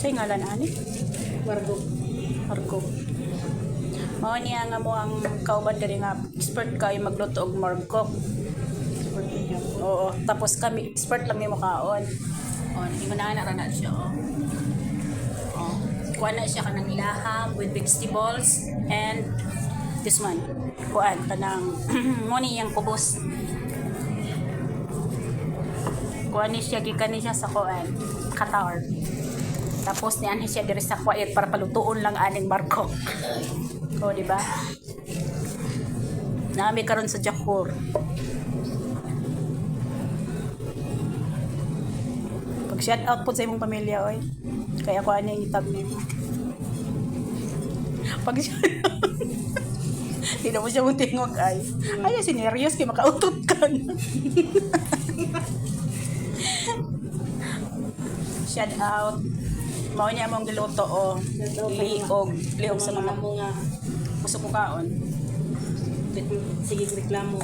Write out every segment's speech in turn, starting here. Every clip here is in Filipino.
Siya yung ngalan ani? Margo. Marco. Mao niya nga mo ang kauban diri nga expert kayo magluto og marco. Oo, tapos kami expert lang ni mo kaon. Oh, hindi mo na ra siya oh. Oh, kuha na siya kanang laham with vegetables and this one. Kuan kanang mo ni yang kubos. Kuha ni siya gikan ni siya sa kuan, Qatar. Tapos niyan siya diri sa quiet para palutuon lang aning barko. O, di ba? Nami karon sa Jakur. Pag shout out po sa imong pamilya oy. Kaya ko ani ang itab nimo. Pag shout out. Hindi mo siya mutingog ay. Ay, sineryos kay makautot ka na. Shout out. Mao niya among giluto o liog sa mga nga gusto ko kaon. sige reklamo.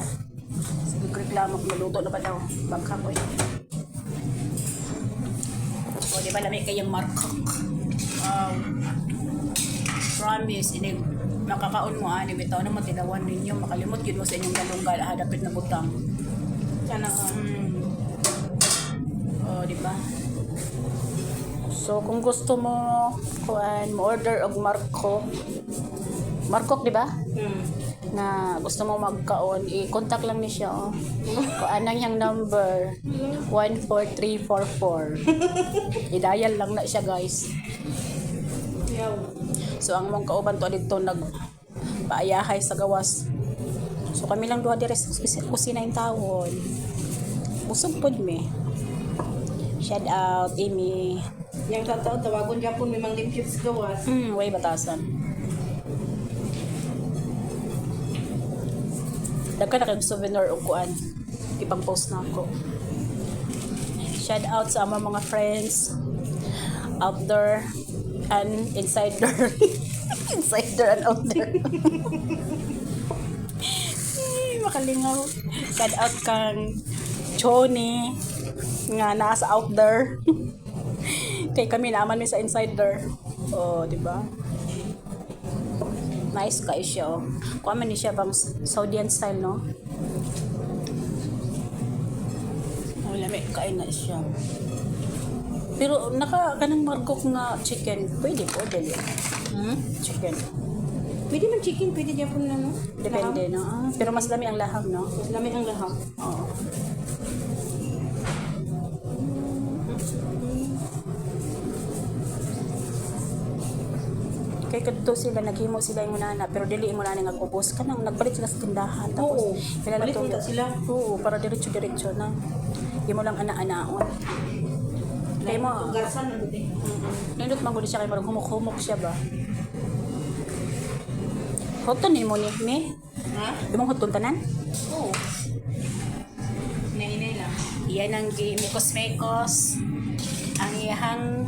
Sige reklamo kung maluto na ba daw. Bangka ko yun. O di ba lamig kayong markok. Promise, ini nakakaon mo ani bitaw na matilawan ninyo makalimot yun mo sa inyong galunggal hadapit na butang. Sana O di ba? So, kung gusto mo, kuan, mo-order og Markok, di ba? Na gusto mo magkaon, i-contact lang ni siya, oh. Kuan ang yung number, 14344. I-dial lang na siya, guys. yaw. So, ang mong kauban to dito, nagpaayahay sa gawas. So, kami lang duha dire sa kusina yung tawon. Busog pod me. Shout out, Amy. Yang tataw tawagon gyapon may mang limpyot sa gawas. Way batasan. Dagka na kayong souvenir o kuan. Ipang post na ako. Shout out sa mga friends out there and inside there. Inside there and out there. Makalingaw. Shout out kang Choni nga nasa out there. Kay kami naman mi sa insider. Oh, di ba? Nice guys siya. Oh. Kuha man ni siya bang Saudian style, no? Oh, lami kain na siya. Pero kanang margok nga chicken, pwede po dili. Chicken. Pwede man chicken, pwede gyapon na no. Depende, no? Pero mas lami ang laham, no? Mas lami ang laham. Oo. Kay kadto sila naghimo sila yung nana pero dili mo na nga ubos kanang nagbalik sila sa tindahan tapos balik na sila. Oo, para diretso na. Di mo lang ana-anaon. Kay mo gasan na dito. nindot man gud siya kay marang humok-humok siya ba. Hoton ni mo ni. Ha? Dumong hoton tanan? Oo. Nay lang. Iyan ang mekos-mekos. Ang iyang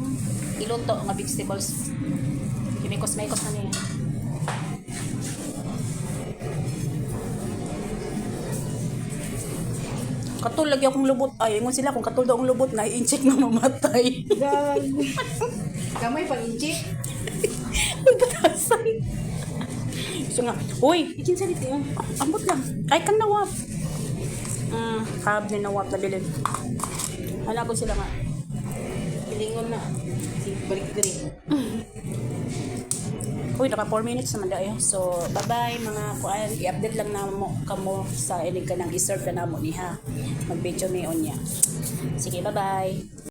iluto nga vegetables. Mekos-mekos na niya. Katul lagi akong lubot. Ay, ingon sila kung katul daw ang lubot na i-incheck na mamatay. Gag. Kamay pang inchik. Uy, batasay. So nga, uy, Ikin sa dito. ambot lang. Ay, kang nawap. Kab ni nawap na bilin. Hala ko sila nga. Pilingon na. Sige, balik diri. Uy, naka 4 minutes naman dayo. So, bye-bye mga kuan. I-update lang na mo kamo sa inig ka nang i-serve ka na mo niha. Mag-video ni on niya. Sige, bye-bye.